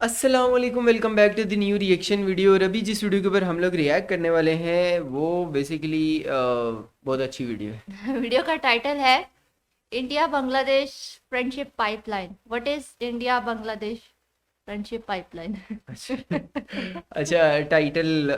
अस्सलाम वालेकुम, welcome back to the new reaction video. और अभी जिस वीडियो के ऊपर हम लोग रिएक्ट करने वाले हैं वो बेसिकली बहुत अच्छी वीडियो है। वीडियो का टाइटल है India Bangladesh friendship pipeline. What is India Bangladesh friendship pipeline? अच्छा, टाइटल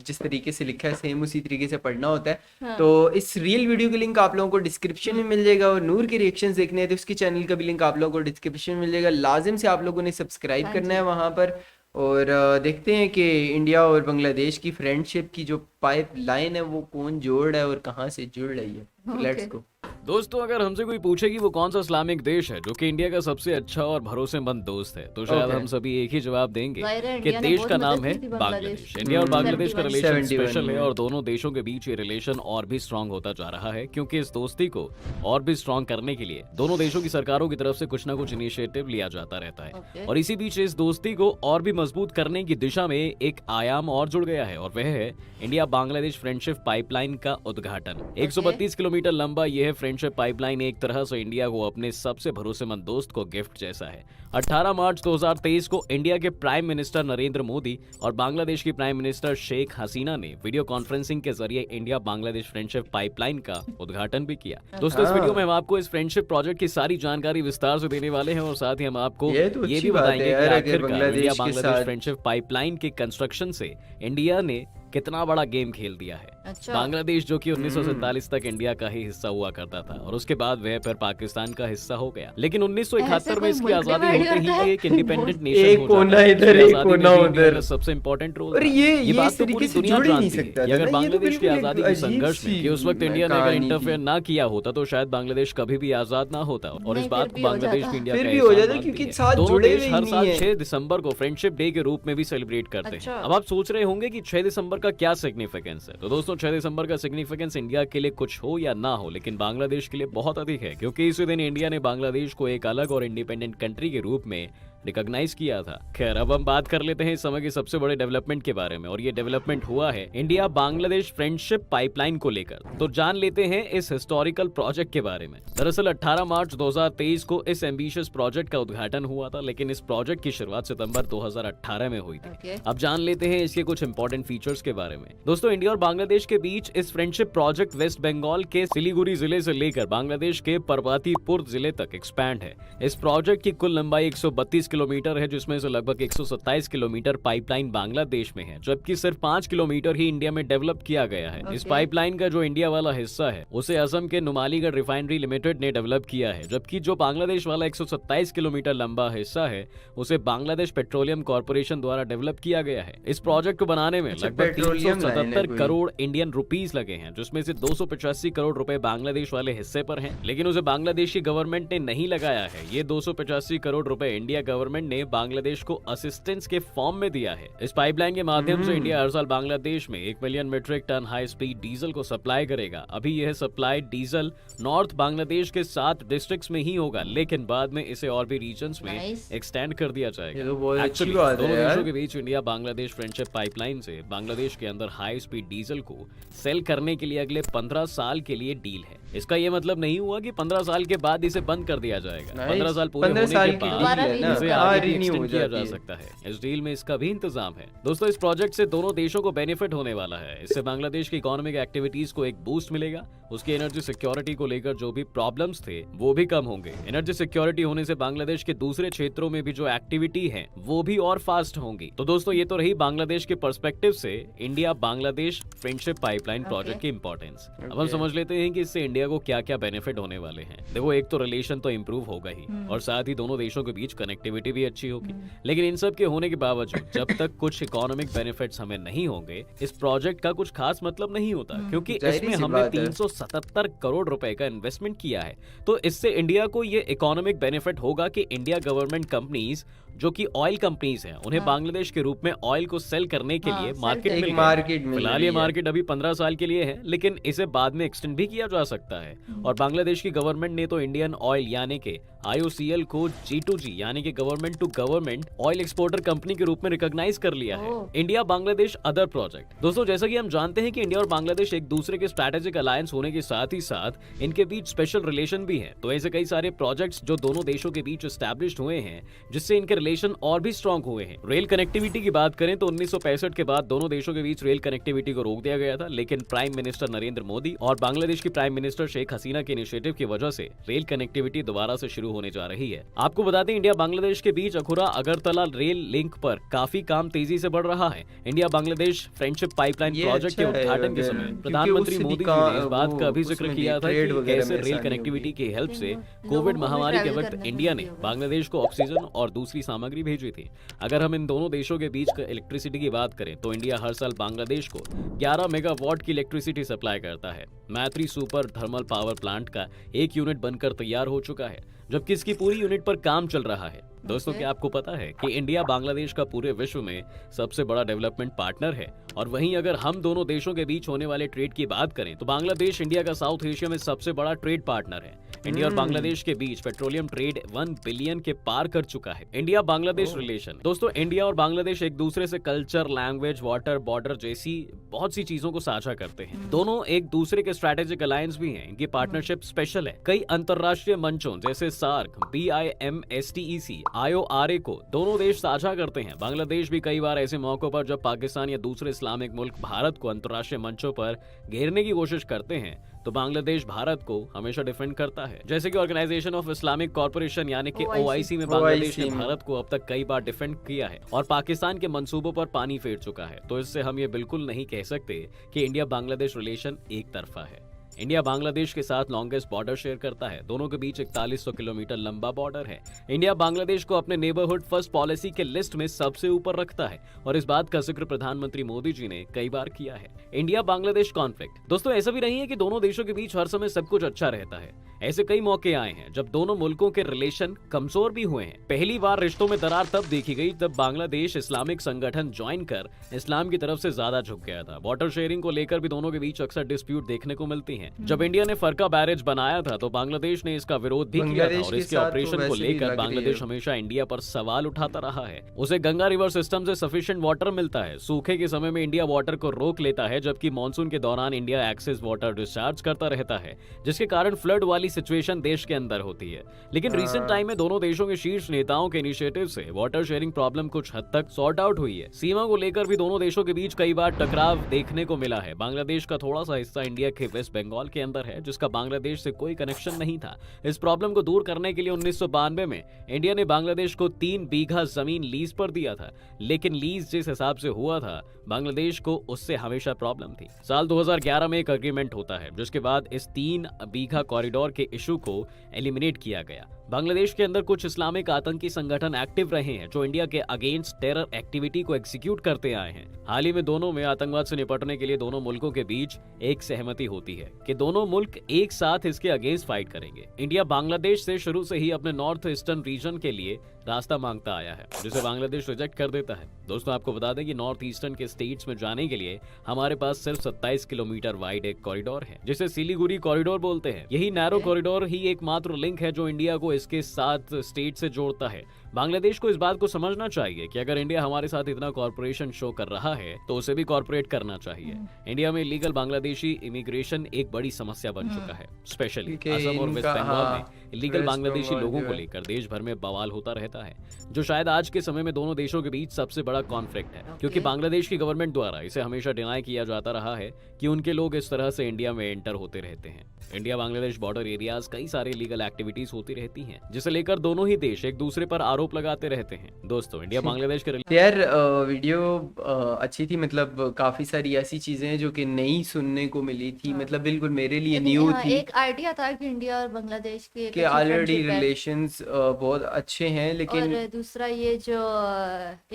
जिस तरीके से लिखा है सेम उसी तरीके से पढ़ना होता है। हाँ। तो इस रियल वीडियो का लिंक आप लोगों को डिस्क्रिप्शन में मिल जाएगा, और नूर के रिएक्शंस देखने हैं तो उसके चैनल का भी लिंक आप लोगों को डिस्क्रिप्शन में मिल जाएगा। लाजिम से आप लोगों ने सब्सक्राइब हाँ करना जी। है वहाँ पर। और देखते हैं कि इंडिया और बांग्लादेश की फ्रेंडशिप की जो पाइप लाइन है वो कौन जोड़ रहा है और कहाँ से जुड़ रही है। Let's okay. गो। दोस्तों, अगर हमसे कोई पूछे कि वो कौन सा इस्लामिक देश है जो कि इंडिया का सबसे अच्छा और भरोसेमंद दोस्त है, तो शायद ओके। हम सभी एक ही जवाब देंगे जाहिर है कि इंडिया ने देश बहुत का मदद नाम है की थी बांग्लादेश। इंडिया और हम्म, बांग्लादेश का 71 रिलेशन 71 स्पेशल है में। और दोनों देशों के बीच ये रिलेशन और भी स्ट्रांग होता जा रहा है, क्योंकि इस दोस्ती को और भी स्ट्रांग करने के लिए दोनों देशों की सरकारों की तरफ से कुछ ना कुछ इनिशिएटिव लिया जाता रहता है। ओके। और इसी बीच इस दोस्ती को और भी मजबूत करने की दिशा में एक आयाम और जुड़ गया है, और वह है इंडिया बांग्लादेश फ्रेंडशिप पाइपलाइन का उद्घाटन। 132 किलोमीटर लंबा यह फ्रेंडशिप पाइपलाइन एक तरह से इंडिया को अपने सबसे भरोसेमंद दोस्त को गिफ्ट जैसा है। 18 मार्च 2023 को इंडिया के प्राइम मिनिस्टर नरेंद्र मोदी और बांग्लादेश की प्राइम मिनिस्टर शेख हसीना ने वीडियो कॉन्फ्रेंसिंग के जरिए इंडिया बांग्लादेश फ्रेंडशिप पाइपलाइन का उद्घाटन भी किया। दोस्तों, इस वीडियो में हम आपको इस फ्रेंडशिप प्रोजेक्ट की सारी जानकारी विस्तार से देने वाले हैं, और साथ ही हम आपको ये तो ये अच्छी भी बात है बताएंगे कि यार, अगर आखिरकार बांग्लादेश इंडिया के बांग्लादेश साथ फ्रेंडशिप पाइपलाइन के कंस्ट्रक्शन से इंडिया ने कितना बड़ा गेम खेल दिया है। अच्छा। बांग्लादेश जो कि 1947 तक इंडिया का ही हिस्सा हुआ करता था, और उसके बाद वह फिर पाकिस्तान का हिस्सा हो गया, लेकिन 1971 में ऐसे इसकी कोई आजादी मुल्क होते में ही ये एक इंडिपेंडेंट बहुत- नेशन एक हो कोना जाता है। इधर, इसकी एक आजादी में कोना भी इंडिया उधर। का सबसे इंपॉर्टेंट रोल और था। ये बात इस तो तरीके पूरी से दुनिया जुड़ ही नहीं जानती है सकता कि था अगर ना, ये तो बांग्लादेश की बिल्कुल एक आजादी के अजीब संघर्ष में सी कि उस वक्त इंडिया ने अगर कहानी थी। इंटरफेयर ना किया होता तो शायद बांग्लादेश कभी भी आजाद ना होता, और इस नहीं, बात फिर को भी हो बांग्लादेश जाता। भी इंडिया फिर का भी हो एहसान जाता मानती क्योंकि है। साथ दोनों जुड़े देश हुए हर ही साल नहीं है। 6 दिसंबर को फ्रेंडशिप डे के रूप में भी सेलिब्रेट करते हैं। अच्छा। अब आप सोच रहे होंगे कि 6 दिसंबर का क्या सिग्निफिकेंस है। तो दोस्तों, 6 दिसंबर का सिग्निफिकेंस इंडिया के लिए कुछ हो या ना हो, लेकिन बांग्लादेश के लिए बहुत अधिक है, क्योंकि इसी दिन इंडिया ने बांग्लादेश को एक अलग और इंडिपेंडेंट कंट्री के रूप में रिकॉग्नाइज किया था। खैर, अब हम बात कर लेते हैं इस समय के सबसे बड़े डेवलपमेंट के बारे में, और ये डेवलपमेंट हुआ है इंडिया बांग्लादेश फ्रेंडशिप पाइपलाइन को लेकर। तो जान लेते हैं इस हिस्टोरिकल प्रोजेक्ट के बारे में। दरअसल 18 मार्च 2023 को इस एम्बिशियस प्रोजेक्ट का उद्घाटन हुआ था, लेकिन इस प्रोजेक्ट की शुरुआत सितंबर 2018 में हुई थी। ओके। अब जान लेते हैं इसके कुछ इंपॉर्टेंट फीचर्स के बारे में। दोस्तों, इंडिया और बांग्लादेश के बीच इस फ्रेंडशिप प्रोजेक्ट वेस्ट बंगाल के सिलीगुड़ी जिले से लेकर बांग्लादेश के परवातीपुर जिले तक एक्सपैंड है। इस प्रोजेक्ट की कुल लंबाई 132 किलोमीटर है, जिसमें से लगभग 127 किलोमीटर पाइपलाइन बांग्लादेश में है, जबकि सिर्फ 5 किलोमीटर ही इंडिया में डेवलप किया गया है। इस ओके। पाइपलाइन का जो इंडिया वाला हिस्सा है उसे असम के नुमालीगढ़ रिफाइनरी लिमिटेड ने डेवलप किया है, जबकि जो बांग्लादेश वाला 127 किलोमीटर लंबा हिस्सा है उसे बांग्लादेश पेट्रोलियम कॉर्पोरेशन द्वारा डेवलप किया गया है। इस प्रोजेक्ट को बनाने में अच्छा, लगभग पेट्रोलियम लाइन है 377 कोई। करोड़ इंडियन रुपीस लगे हैं, जिसमें से 285 करोड़ रुपए बांग्लादेश वाले हिस्से पर हैं, लेकिन उसे बांग्लादेशी गवर्नमेंट ने नहीं लगाया है। ये 285 करोड़ रुपए इंडिया गवर्नमेंट ने बांग्लादेश को असिस्टेंस के फॉर्म में दिया है। इस पाइपलाइन के माध्यम से इंडिया हर साल बांग्लादेश में 1 million metric ton high speed diesel को सप्लाई करेगा। अभी यह सप्लाई डीजल नॉर्थ बांग्लादेश के 7 डिस्ट्रिक्ट्स में ही होगा, लेकिन बाद में इसे और भी रीजन्स में Nice. एक्सटेंड कर दिया ये जाएगा। तो बहुत अच्छी Actually, बात है दोनों यार। देशों के बीच इंडिया बांग्लादेश फ्रेंडशिप पाइपलाइन से बांग्लादेश के अंदर हाई स्पीड डीजल को सेल करने के लिए अगले 15 साल के लिए डील है। इसका ये मतलब नहीं हुआ कि 15 साल के बाद इसे बंद कर दिया जाएगा। Nice. 15 साल पूरे 15 होने साल के की बाद डील है ना, इसे हाँ, आगे भी renew हो extend किया जा जाती है। सकता है। इस डील में इसका भी इंतजाम है। दोस्तों, इस प्रोजेक्ट से दोनों देशों को बेनिफिट होने वाला है। इससे बांग्लादेश की इकोनॉमिक एक्टिविटीज को एक बूस्ट मिलेगा। उसकी एनर्जी सिक्योरिटी को लेकर जो भी प्रॉब्लम्स थे वो भी कम होंगे। एनर्जी सिक्योरिटी होने से बांग्लादेश के दूसरे क्षेत्रों में भी जो एक्टिविटी है वो भी और फास्ट होंगी। तो दोस्तों, ये तो रही बांग्लादेश के पर्सपेक्टिव से India Bangladesh friendship pipeline project की इंपॉर्टेंस। अब हम समझ लेते हैं कि इससे इंडिया को क्या क्या बेनिफिट होने वाले हैं। देखो, एक तो रिलेशन तो इंप्रूव होगा ही, और साथ ही दोनों देशों के बीच कनेक्टिविटी भी अच्छी होगी। लेकिन इन सब के होने के बावजूद जब तक कुछ इकोनॉमिक बेनिफिट्स हमें नहीं होंगे, इस प्रोजेक्ट का कुछ खास मतलब नहीं होता, क्योंकि जाहिर इसमें सी हमने बात है। 377 करोड़ रुपए का इन्वेस्टमेंट किया है। तो इससे इंडिया को ये इकोनॉमिक बेनिफिट होगा कि इंडिया गवर्नमेंट कंपनीज जो कि ऑयल कंपनीज हैं, उन्हें बांग्लादेश के रूप में ऑयल को सेल करने के हाँ, लिए sell मार्केट करेंगे। मिल एक गया है। मार्केट मिल फिलहाल रही ये है। मार्केट अभी 15 साल के लिए है, लेकिन इसे बाद में एक्सटेंड भी किया जा सकता है। और बांग्लादेश की गवर्नमेंट ने तो इंडियन ऑयल यानी कि IOCL को G2G यानी कि government to government oil exporter company के रूप में रिकॉग्नाइज कर लिया है। Oh. India Bangladesh other project. दोस्तों, जैसा कि हम जानते हैं कि इंडिया और बांग्लादेश एक दूसरे के स्ट्रैटेजिक अलायंस होने के साथ ही साथ इनके बीच स्पेशल रिलेशन भी है। तो ऐसे कई सारे प्रोजेक्ट्स जो दोनों देशों के बीच एस्टैब्लिश्ड हुए हैं, जिससे इनके रिलेशन और भी स्ट्रांग हुए हैं। रेल कनेक्टिविटी की बात करें तो 1965 के बाद दोनों देशों के बीच रेल कनेक्टिविटी को रोक दिया गया था, लेकिन प्राइम मिनिस्टर नरेंद्र मोदी और बांग्लादेश की प्राइम मिनिस्टर शेख हसीना के इनिशिएटिव की वजह से रेल कनेक्टिविटी दोबारा से शुरू होने जा रही है। आपको बता दें, इंडिया बांग्लादेश के बीच अखुरा अगरतला रेल लिंक पर काफी काम तेजी से बढ़ रहा है। इंडिया बांग्लादेश फ्रेंडशिप पाइपलाइन ये प्रोजेक्ट के अच्छा है उद्घाटन के अगर- समय क्योंकि प्रधानमंत्री उससे भी मोदी जी का- ने इस बात वो का भी जिक्र उसमें भी किया था ट्रेड कि वगैरह कैसे में रेल आसानी कनेक्टिविटी होगी। की हेल्प से लोगों कोविड को भी महामारी के travel वक्त करने इंडिया में ने easy होगा। बांग्लादेश को ऑक्सीजन और दूसरी सामग्री भेजी थी। अगर हम इन दोनों देशों के बीच इलेक्ट्रिसिटी की बात करें तो इंडिया हर साल बांग्लादेश को 11 मेगावाट की इलेक्ट्रिसिटी सप्लाई करता है। मैत्री सुपर थर्मल पावर प्लांट का एक यूनिट बनकर तैयार हो चुका है, जबकि इसकी पूरी यूनिट पर काम चल रहा है। दोस्तों, क्या आपको पता है कि इंडिया बांग्लादेश का पूरे विश्व में सबसे बड़ा डेवलपमेंट पार्टनर है? और वहीं अगर हम दोनों देशों के बीच होने वाले ट्रेड की बात करें तो बांग्लादेश इंडिया का साउथ एशिया में सबसे बड़ा ट्रेड पार्टनर है। इंडिया और बांग्लादेश के बीच पेट्रोलियम ट्रेड 1 बिलियन के पार कर चुका है। इंडिया बांग्लादेश रिलेशन, दोस्तों, इंडिया और बांग्लादेश एक दूसरे से कल्चर, लैंग्वेज, वाटर, बॉर्डर जैसी बहुत सी चीजों को साझा करते हैं। दोनों एक दूसरे के स्ट्रैटेजिक अलायंस भी हैं। इनकी पार्टनरशिप स्पेशल है। कई अंतरराष्ट्रीय मंचों जैसे सार्क, BIMSTEC, IORA को दोनों देश साझा करते हैं। बांग्लादेश भी कई बार ऐसे मौकों पर जब पाकिस्तान या दूसरे इस्लामिक मुल्क भारत को अंतरराष्ट्रीय मंचों पर घेरने की कोशिश करते हैं तो बांग्लादेश भारत को हमेशा डिफेंड करता है। जैसे कि ऑर्गेनाइजेशन ऑफ इस्लामिक कॉर्पोरेशन यानी कि OIC में बांग्लादेश ने OIC में। भारत को अब तक कई बार डिफेंड किया है और पाकिस्तान के मंसूबों पर पानी फेर चुका है। तो इससे हम ये बिल्कुल नहीं कह सकते कि इंडिया बांग्लादेश रिलेशन एक तरफा है। इंडिया बांग्लादेश के साथ लॉन्गेस्ट बॉर्डर शेयर करता है। दोनों के बीच 4100 किलोमीटर लंबा बॉर्डर है। इंडिया बांग्लादेश को अपने नेबरहुड फर्स्ट पॉलिसी के लिस्ट में सबसे ऊपर रखता है और इस बात का जिक्र प्रधानमंत्री मोदी जी ने कई बार किया है। इंडिया बांग्लादेश कॉन्फ्लिक्ट, दोस्तों, ऐसा भी नहीं है कि दोनों देशों के बीच हर समय सब कुछ अच्छा रहता है। ऐसे कई मौके आए हैं जब दोनों मुल्कों के रिलेशन कमजोर भी हुए हैं। पहली बार रिश्तों में दरार तब देखी गई जब बांग्लादेश इस्लामिक संगठन ज्वाइन कर इस्लाम की तरफ से ज्यादा झुक गया था। वाटर शेयरिंग को लेकर भी दोनों के बीच अक्सर डिस्प्यूट देखने को मिलती हैं। जब इंडिया ने फरका बैरेज बनाया था तो बांग्लादेश ने इसका विरोध भी किया था बांग्लादेश और के इसके साथ तो ऑपरेशन को वैसे भी लेकर लग रही बांग्लादेश है। हमेशा इंडिया पर सवाल उठाता रहा है। उसे गंगा रिवर सिस्टम से सफिशिएंट वाटर मिलता है। सूखे के समय में इंडिया वाटर को रोक लेता है, जबकि मानसून के दौरान इंडिया एक्सेस वाटर डिस्चार्ज करता रहता है, जिसके कारण फ्लड वाली सिचुएशन देश के अंदर होती है। लेकिन रिसेंट टाइम में दोनों देशों के शीर्ष नेताओं के इनिशिएटिव से वाटर शेयरिंग प्रॉब्लम कुछ हद तक सॉर्ट आउट हुई है। सीमा को लेकर भी दोनों देशों के बीच कई बार टकराव देखने को मिला है। बांग्लादेश का थोड़ा सा हिस्सा इंडिया के वेस्ट बंगाल के अंदर है, जिसका बांग्लादेश से कोई कनेक्शन नहीं था। इस प्रॉब्लम को दूर करने के लिए 1992 में इंडिया ने बांग्लादेश को 3 बीघा जमीन लीज पर दिया था, लेकिन लीज जिस हिसाब से हुआ था बांग्लादेश को उससे हमेशा प्रॉब्लम थी। साल 2011 में एक एग्रीमेंट होता है, जिसके बाद इस 3 बीघा कॉरिडोर के इशू को एलिमिनेट किया गया। बांग्लादेश के अंदर कुछ इस्लामिक आतंकी संगठन एक्टिव रहे हैं जो इंडिया के अगेंस्ट टेरर एक्टिविटी को एग्जीक्यूट करते आए हैं। हाल ही में दोनों में आतंकवाद से निपटने के लिए दोनों मुल्कों के बीच एक सहमति होती है कि दोनों मुल्क एक साथ इसके अगेंस्ट फाइट करेंगे। इंडिया बांग्लादेश से शुरू से ही अपने नॉर्थ ईस्टर्न रीजन के लिए रास्ता मांगता आया है, जिसे बांग्लादेश रिजेक्ट कर देता है। दोस्तों, आपको बता दें कि नॉर्थ ईस्टर्न के स्टेट्स में जाने के लिए हमारे पास सिर्फ 27 किलोमीटर वाइड एक कॉरिडोर है, जिसे सिलीगुड़ी कॉरिडोर बोलते हैं। यही नैरो कॉरिडोर ही एकमात्र लिंक है जो इंडिया को इसके 7 स्टेट से जोड़ता है। बांग्लादेश को इस बात को समझना चाहिए कि अगर इंडिया हमारे साथ इतना कॉर्पोरेशन शो कर रहा है तो उसे भी कॉर्पोरेट करना चाहिए। इंडिया में इलीगल बांग्लादेशी इमिग्रेशन एक बड़ी समस्या बन चुका है। स्पेशली क्योंकि असम और वेस्ट इनका- बंगाल हाँ, में इलीगल वेस्ट बांग्लादेशी बंगाल लोगों जो को है। लेकर देश भर में बवाल होता रहता है, जो शायद आज के समय में दोनों देशों के बीच सबसे बड़ा कॉन्फ्लिक्ट है, क्योंकि बांग्लादेश की गवर्नमेंट द्वारा इसे हमेशा डिनाई किया जाता रहा है कि उनके लोग इस तरह से इंडिया में एंटर होते रहते हैं। इंडिया बांग्लादेश बॉर्डर एरियाज कई सारे लीगल एक्टिविटीज होती रहती हैं, जिसे लेकर दोनों ही देश एक दूसरे पर आरोप लगाते रहते हैं। दोस्तों, इंडिया बांग्लादेश के यार वीडियो अच्छी थी, मतलब काफी सारी ऐसी चीजें हैं जो कि नई सुनने को मिली थी, मतलब बिल्कुल मेरे लिए लेकिन न्यू हाँ, थी एक आइडिया था कि इंडिया और बांग्लादेश की एक कि अच्छी ऑलरेडी friendship है। रिलेशंस बहुत अच्छे हैं, लेकिन और दूसरा ये जो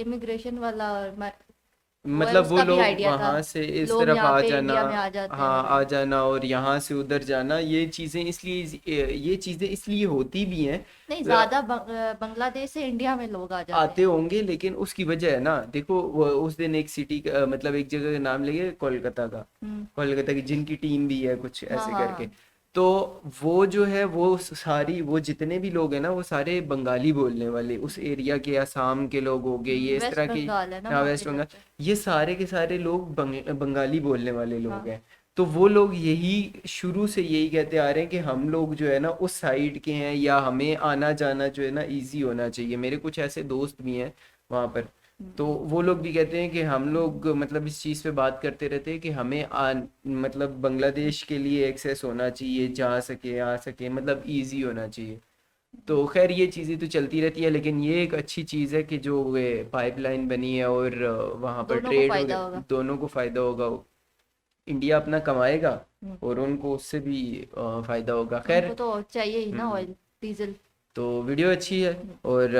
इमिग्रेशन वाला मतलब वो उसका भी लोग idea था। वहां से इस लोग तरफ यहाँ आ पे जाना, इंडिया में आ जाते हाँ हैं। आ जाना और यहाँ से उधर जाना, ये चीजें इसलिए होती भी हैं। नहीं, ज्यादा बांग्लादेश से इंडिया में लोग आ जाते आते होंगे, लेकिन उसकी वजह है ना, देखो उस दिन एक सिटी का मतलब एक जगह का नाम लेंगे, कोलकाता का, हैं। कोलकाता की जिनकी टीम भी है कुछ ऐसे हाँ, करके, तो वो जो है वो जितने भी लोग हैं ना, वो सारे बंगाली बोलने वाले उस एरिया के, असम के लोग हो गए, ये इस वेस्ट तरह की, बंगाल है ना हाँ वहाँ वेस्ट पे बंगाल, जाते हैं। ये सारे के सारे लोग बंगाली बोलने वाले लोग हाँ। हैं। तो वो लोग यही शुरू से यही कहते आ रहे हैं कि हम लोग जो है ना उस साइड के हैं, या हमें आना जाना जो है ना इजी होना चाहिए। मेरे कुछ ऐसे दोस्त भी हैं वहाँ पर, तो वो लोग भी कहते हैं कि हम लोग मतलब इस चीज़ पे बात करते रहते हैं कि हमें मतलब बांग्लादेश के लिए एक्सेस होना चाहिए, जा सके आ सके, मतलब इजी होना चाहिए। तो खैर ये चीज़ें तो चलती रहती है, लेकिन ये एक अच्छी चीज़ है कि जो वे पाइपलाइन बनी है और वहाँ पर दोनों को ट्रेड फायदा वगैरह होगा। दोनों को फ़ायदा होगा। इंडिया अपना कमाएगा हम्म, और उनको उससे भी फ़ायदा होगा। खैर उनको तो चाहिए ही ना हम्म, ऑयल, डीजल। तो वीडियो अच्छी है और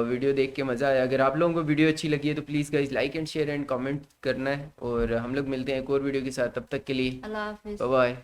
वीडियो देख के मज़ा आया। अगर आप लोगों को वीडियो अच्छी लगी है तो please guys like and share and comment करना है, और हम लोग मिलते हैं एक और वीडियो के साथ। तब तक के लिए अल्लाह हाफिज। Bye bye.